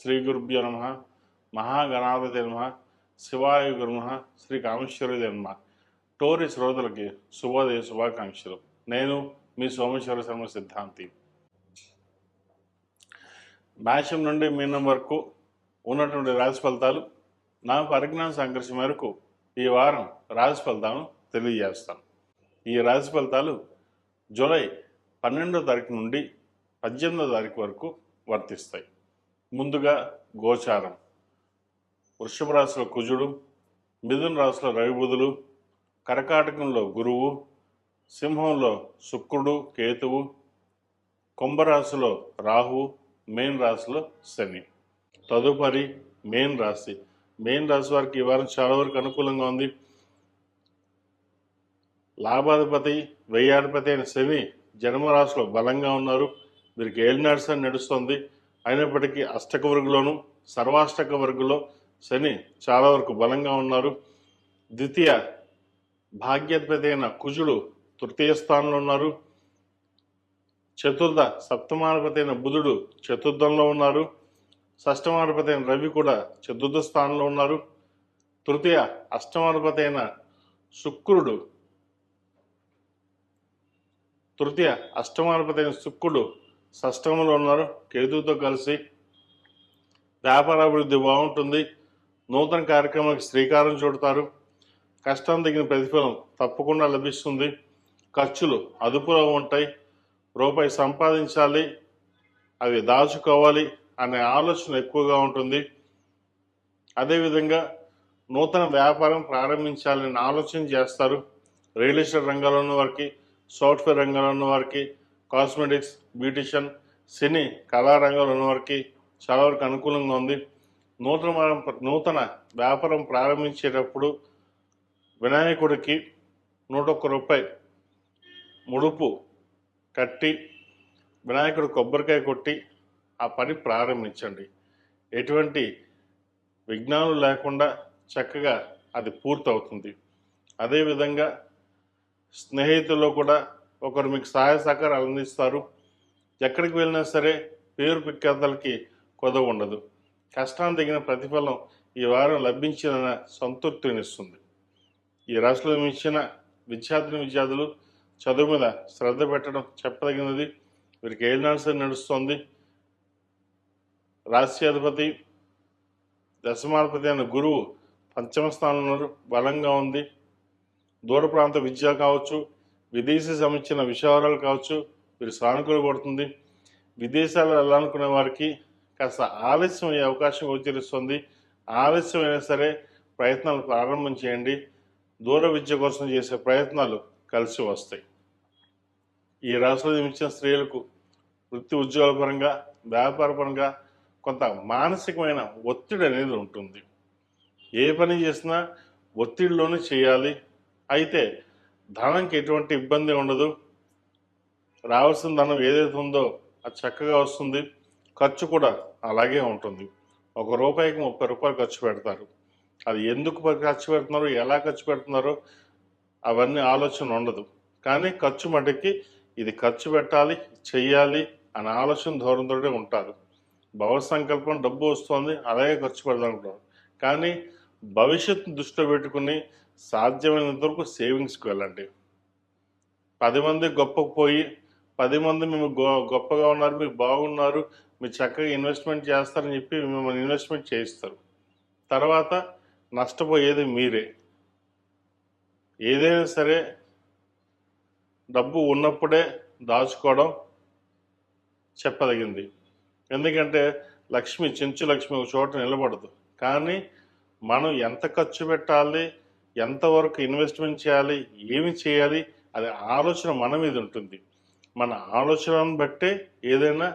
శ్రీ గురుభ్యో నమ. మహాగణాధిపతి నమ. శివాయ గురు నమ. శ్రీ కామేశ్వరి నమ. టోరీ శ్రోతలకి శుభోదయ శుభాకాంక్షలు. నేను మీ సోమేశ్వర శర్మ సిద్ధాంతి. మేషం నుండి మీనం వరకు ఉన్నటువంటి రాశి ఫలితాలు నా పరిజ్ఞాన సంఘర్షణ మేరకు ఈ వారం రాశి ఫలితాలను తెలియజేస్తాను. ఈ రాశి ఫలితాలు జూలై 12వ తారీఖు నుండి 18వ తారీఖు వరకు వర్తిస్తాయి. ముందుగా గోచారం. వృషభ రాశిలో కుజుడు, మిథున రాశిలో రవి బుధులు, కర్కాటకంలో గురువు, సింహంలో శుక్రుడు కేతువు, కుంభరాశిలో రాహువు, మేన్ రాశిలో శని. తదుపరి మేన్ రాశి. మేన్ రాశి వారికి ఈ వారం చాలా వరకు అనుకూలంగా ఉంది. లాభాధిపతి వ్యయాధిపతి అయిన శని జన్మరాశిలో బలంగా ఉన్నారు. వీరికి ఏలినాడు శని నడుస్తుంది. అయినప్పటికీ అష్టక వర్గులోను సర్వాష్టక వర్గులో శని చాలా వరకు బలంగా ఉన్నారు. ద్వితీయ భాగ్యాధిపతి అయిన కుజుడు తృతీయ స్థానంలో ఉన్నారు. చతుర్థ సప్తమాధిపతి అయిన బుధుడు చతుర్థంలో ఉన్నారు. షష్టమాధిపతి అయిన రవి కూడా చతుర్థ స్థానంలో ఉన్నారు. తృతీయ అష్టమాధిపతి అయిన శుక్రుడు షష్టమంలో ఉన్నారు కేతువుతో కలిసి. వ్యాపార అభివృద్ధి బాగుంటుంది. నూతన కార్యక్రమాలకు శ్రీకారం చుడతారు. కష్టం తగిన ప్రతిఫలం తప్పకుండా లభిస్తుంది. ఖర్చులు అదుపులో ఉంటాయి. రూపాయి సంపాదించాలి, అవి దాచుకోవాలి అనే ఆలోచన ఎక్కువగా ఉంటుంది. అదేవిధంగా నూతన వ్యాపారం ప్రారంభించాలని ఆలోచన చేస్తారు. రియల్ ఎస్టేట్ రంగంలో ఉన్న వారికి, సాఫ్ట్వేర్ రంగంలో ఉన్న వారికి, కాస్మెటిక్స్, బ్యూటిషియన్, సినీ కళారంగంలో ఉన్న వారికి చాలా వరకు అనుకూలంగా ఉంది. నూతన వ్యాపారం ప్రారంభించేటప్పుడు వినాయకుడికి 101 రూపాయి ముడుపు కట్టి వినాయకుడు కొబ్బరికాయ కొట్టి ఆ పని ప్రారంభించండి. ఎటువంటి విఘ్నాలు లేకుండా చక్కగా అది పూర్తవుతుంది. అదేవిధంగా స్నేహితుల్లో కూడా ఒకరు మీకు సహాయ సహకారాలు అందిస్తారు. ఎక్కడికి వెళ్ళినా సరే పేరు ప్రఖ్యాతలకి కొదవ ఉండదు. కష్టానికి తగిన ప్రతిఫలం ఈ వారం లభించిన సంతృప్తినిస్తుంది. ఈ రాశిలో మించిన విద్యార్థులు చదువు మీద శ్రద్ధ పెట్టడం చెప్పదగినది. వీరికి ఏలినాడు శని నడుస్తుంది. రాశ్యాధిపతి దశమాధిపతి అయిన గురువు పంచమ స్థానంలో బలంగా ఉంది. దూర ప్రాంత విద్య కావచ్చు, విదేశీ సంబంధించిన విషయాలు కావచ్చు, వీరు సానుకూల పడుతుంది. విదేశాలు వెళ్ళాలనుకునే వారికి కాస్త ఆలస్యం అయ్యే అవకాశం గోచరిస్తుంది. ఆలస్యం అయినా సరే ప్రయత్నాలు ప్రారంభం చేయండి. దూర విద్య కోసం చేసే ప్రయత్నాలు కలిసి వస్తాయి. ఈ రాశిలో జన్మించిన స్త్రీలకు వృత్తి ఉద్యోగాల పరంగా, వ్యాపార పరంగా కొంత మానసికమైన ఒత్తిడి అనేది ఉంటుంది. ఏ పని చేసినా ఒత్తిడిలోనే చేయాలి. అయితే ధనంకి ఎటువంటి ఇబ్బంది ఉండదు. రావాల్సిన ధనం ఏదైతే ఉందో అది చక్కగా వస్తుంది. ఖర్చు కూడా అలాగే ఉంటుంది. 1 రూపాయికి 30 రూపాయలు ఖర్చు పెడతారు. అది ఎందుకు ఖర్చు పెడుతున్నారో, ఎలా ఖర్చు పెడుతున్నారో అవన్నీ ఆలోచన ఉండదు. కానీ ఖర్చు మటుకి ఇది ఖర్చు పెట్టాలి, చెయ్యాలి అనే ఆలోచన ధోరణితోనే ఉంటారు. భవిష్యత్ సంకల్పం డబ్బు వస్తుంది, అలాగే ఖర్చు పెడతానుకుంటారు. కానీ భవిష్యత్తును దృష్టిలో పెట్టుకుని సాధ్యమైనంత వరకు సేవింగ్స్కి వెళ్ళండి. 10 మంది గొప్పకు పోయి 10 మంది మేము గొప్పగా ఉన్నారు, మీకు బాగున్నారు, మీరు చక్కగా ఇన్వెస్ట్మెంట్ చేస్తారని చెప్పి మిమ్మల్ని ఇన్వెస్ట్మెంట్ చేయిస్తారు. తర్వాత నష్టపోయేది మీరే. ఏదైనా సరే డబ్బు ఉన్నప్పుడే దాచుకోవడం చెప్పదగింది. ఎందుకంటే చెంచు లక్ష్మి ఒక చోట నిలబడదు. కానీ మనం ఎంత ఖర్చు పెట్టాలి, ఎంతవరకు ఇన్వెస్ట్మెంట్ చేయాలి, ఏమి చేయాలి అనే ఆలోచన మన మీద ఉంటుంది. మన ఆలోచనను బట్టే ఏదైనా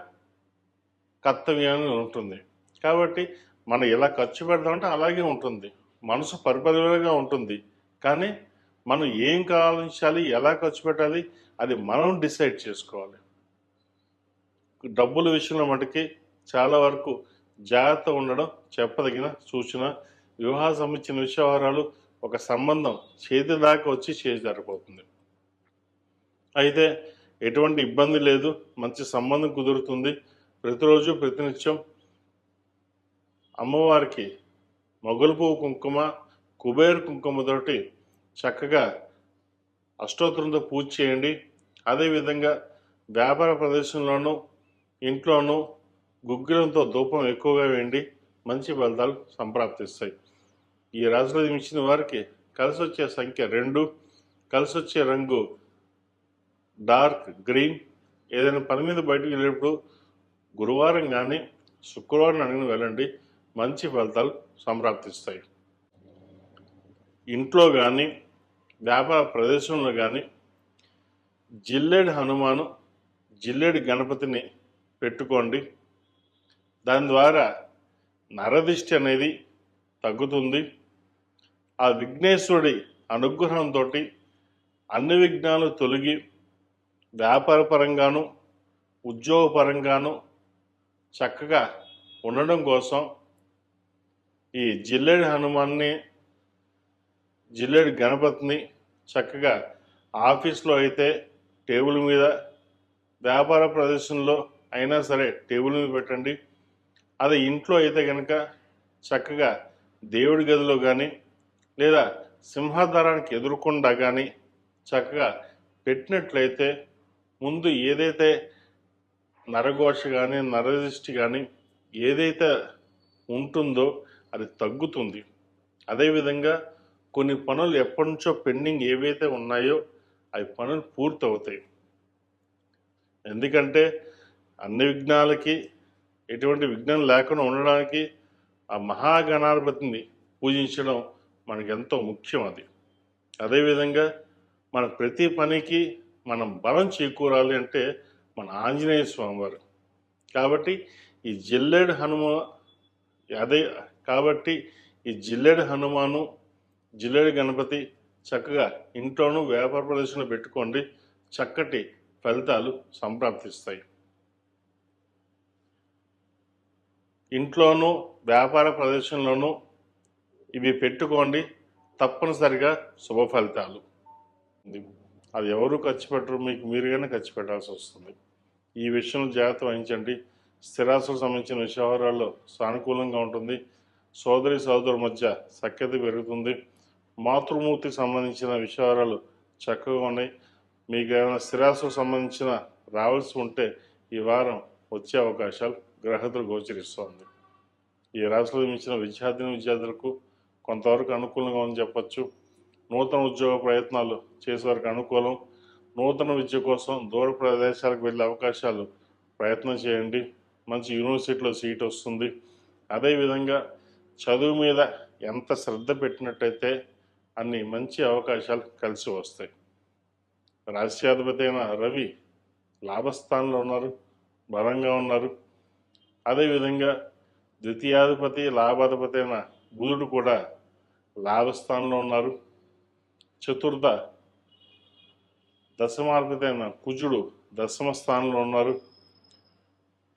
కర్తవ్యాన్ని ఉంటుంది. కాబట్టి మనం ఎలా ఖర్చు పెడదామంటే అలాగే ఉంటుంది. మనసు పరిపరిగా ఉంటుంది. కానీ మనం ఏం ఆలోచించాలి, ఎలా ఖర్చు పెట్టాలి అది మనం డిసైడ్ చేసుకోవాలి. డబ్బుల విషయంలో మటుకి చాలా వరకు జాగ్రత్త ఉండడం చెప్పదగిన సూచన. వివాహ సంబంధించిన విషయాలు ఒక సంబంధం చేతి దాకా వచ్చి చేజారిపోతుంది. అయితే ఎటువంటి ఇబ్బంది లేదు, మంచి సంబంధం కుదురుతుంది. ప్రతిరోజు ప్రతినిత్యం అమ్మవారికి మొగల పువ్వు కుంకుమ, కుబేర్ కుంకుమతోటి చక్కగా అష్టోత్తరంతో పూజ చేయండి. అదేవిధంగా వ్యాపార ప్రదేశంలోనూ ఇంట్లోనూ గుగ్గిలంతో ధూపం ఎక్కువగా వేయండి. మంచి ఫలితాలు సంప్రాప్తిస్తాయి. ఈ రాశిలో జన్మించిన వారికి కలిసి వచ్చే సంఖ్య 2, కలిసి వచ్చే రంగు డార్క్ గ్రీన్. ఏదైనా పని మీద బయటకు వెళ్ళేటప్పుడు గురువారం కానీ శుక్రవారం అడిగిన వెళ్ళండి. మంచి ఫలితాలు సంప్రాప్తిస్తాయి. ఇంట్లో కానీ వ్యాపార ప్రదేశంలో కానీ జిల్లేడు హనుమాను, జిల్లేడు గణపతిని పెట్టుకోండి. దాని ద్వారా నరదిష్టి అనేది తగ్గుతుంది. ఆ విఘ్నేశ్వరుడి అనుగ్రహంతో అన్ని విఘ్నాలు తొలగి వ్యాపార పరంగాను ఉద్యోగపరంగాను చక్కగా ఉండడం కోసం ఈ జిల్లేడు హనుమాన్ని, జిల్లేడు గణపతిని చక్కగా ఆఫీస్లో అయితే టేబుల్ మీద, వ్యాపార ప్రదేశంలో అయినా సరే టేబుల్ మీద పెట్టండి. అదే ఇంట్లో అయితే కనుక చక్కగా దేవుడి గదిలో కానీ లేదా సింహాద్వారానికి ఎదురుకుండా కానీ చక్కగా పెట్టినట్లయితే ముందు ఏదైతే నరఘోష కానీ నరదృష్టి కానీ ఏదైతే ఉంటుందో అది తగ్గుతుంది. అదేవిధంగా కొన్ని పనులు ఎప్పటి నుంచో పెండింగ్ ఏవైతే ఉన్నాయో అవి పనులు పూర్తవుతాయి. ఎందుకంటే అన్ని విఘ్నాలకి ఎటువంటి విఘ్నం లేకుండా ఉండడానికి ఆ మహాగణాధిపతిని పూజించడం మనకు ఎంతో ముఖ్యం. అది అదేవిధంగా మన ప్రతి పనికి మనం బలం చేకూరాలి అంటే మన ఆంజనేయ స్వామివారు. కాబట్టి ఈ జిల్లేడు హనుమాను, జిల్లేడు గణపతి చక్కగా ఇంట్లోనూ వ్యాపార ప్రదేశంలో పెట్టుకోండి. చక్కటి ఫలితాలు సంప్రాప్తిస్తాయి. ఇంట్లోనూ వ్యాపార ప్రదేశంలోనూ ఇవి పెట్టుకోండి. తప్పనిసరిగా శుభ ఫలితాలు. అది ఎవరు ఖర్చు పెట్టరు, మీకు మీరుగానే ఖర్చు పెట్టాల్సి వస్తుంది. ఈ విషయంలో జాగ్రత్త వహించండి. స్థిరాస్తులకు సంబంధించిన వ్యవహారాల్లో సానుకూలంగా ఉంటుంది. సోదరి సోదరుల మధ్య సఖ్యత పెరుగుతుంది. మాతృమూర్తికి సంబంధించిన విషయాలు చక్కగా ఉన్నాయి. మీకు ఏమైనా స్థిరాస్తులకు సంబంధించిన రావాల్సి ఉంటే ఈ వారం వచ్చే అవకాశాలు గ్రహతులు గోచరిస్తోంది. ఈ రాశిలో జన్మించిన విద్యార్థులకు కొంతవరకు అనుకూలంగా ఉందని చెప్పచ్చు. నూతన ఉద్యోగ ప్రయత్నాలు చేసేవారికి అనుకూలం. నూతన విద్య కోసం దూర ప్రదేశాలకు వెళ్ళే అవకాశాలు ప్రయత్నం చేయండి. మంచి యూనివర్సిటీలో సీట్ వస్తుంది. అదేవిధంగా చదువు మీద ఎంత శ్రద్ధ పెట్టినట్టయితే అన్ని మంచి అవకాశాలు కలిసి వస్తాయి. రాష్ట్రాధిపతి అయిన రవి లాభస్థానంలో ఉన్నారు, బలంగా ఉన్నారు. అదేవిధంగా ద్వితీయాధిపతి లాభాధిపతి అయిన బుధుడు కూడా లాభస్థానంలో ఉన్నారు. చతుర్థ దశమాధిపతి అయిన కుజుడు దశమ స్థానంలో ఉన్నారు.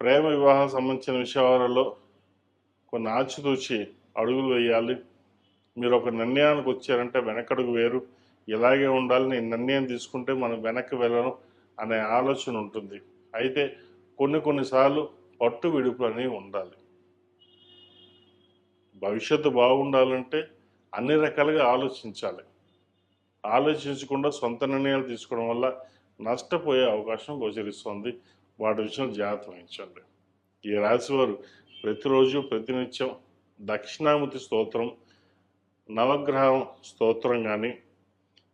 ప్రేమ వివాహం సంబంధించిన విషయాలలో కొన్ని ఆచితూచి అడుగులు వేయాలి. మీరు ఒక నిర్ణయానికి వచ్చారంటే వెనకడుగు వేరు, ఇలాగే ఉండాలి, నేను నిర్ణయం తీసుకుంటే మనం వెనక్కి వెళ్ళను అనే ఆలోచన ఉంటుంది. అయితే కొన్నిసార్లు పట్టు విడుపులు అనేవి ఉండాలి. భవిష్యత్తు బాగుండాలంటే అన్ని రకాలుగా ఆలోచించాలి. ఆలోచించకుండా సొంత నిర్ణయాలు తీసుకోవడం వల్ల నష్టపోయే అవకాశం గోచరిస్తుంది. వాటి విషయంలో జాగ్రత్త వహించండి. ఈ రాశి వారు ప్రతిరోజు ప్రతినిత్యం దక్షిణామూర్తి స్తోత్రం, నవగ్రహం స్తోత్రం కానీ,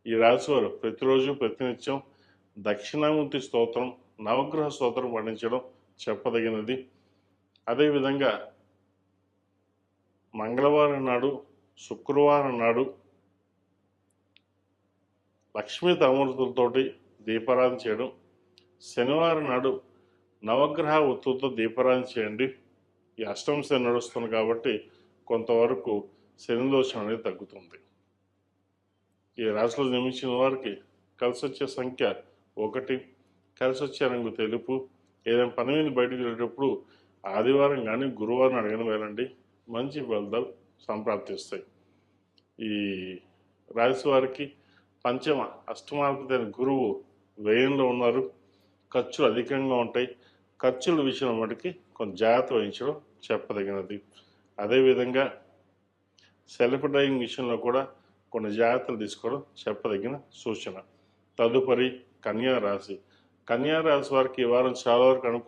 ఈ రాశి వారు ప్రతిరోజు ప్రతినిత్యం దక్షిణామూర్తి స్తోత్రం, నవగ్రహ స్తోత్రం పఠించడం చెప్పదగినది. అదేవిధంగా మంగళవారం నాడు, శుక్రవారం నాడు లక్ష్మీ తమూర్తులతోటి దీపారాధన చేయడం, శనివారం నాడు నవగ్రహ ఒత్తులతో దీపారాధన చేయండి. ఈ అష్టమ శని నడుస్తుంది కాబట్టి కొంతవరకు శని దోషం అనేది తగ్గుతుంది. ఈ రాశిలో జన్మించిన వారికి కలిసి వచ్చే సంఖ్య 1, కలిసి వచ్చే రంగు తెలుపు. ఏదైనా పని మీద బయటకు వెళ్ళేటప్పుడు ఆదివారం కానీ గురువారం అడిగిన వెళ్ళండి. మంచి ఫలితాలు సంప్రాప్తిస్తాయి. ఈ రాశి వారికి పంచమ అష్టమాధిపతి అయిన గురువు వ్యయంలో ఉన్నారు. ఖర్చులు అధికంగా ఉంటాయి. ఖర్చుల విషయం మటుకి కొంచెం జాగ్రత్త వహించడం చెప్పదగినది. అదేవిధంగా సెల్ఫ్ డ్రైవింగ్ విషయంలో కూడా కొన్ని జాగ్రత్తలు తీసుకోవడం చెప్పదగిన సూచన. తదుపరి కన్యా రాశి. కన్యా రాశి వారికి ఈ వారం చాలా వరకు అనుకూల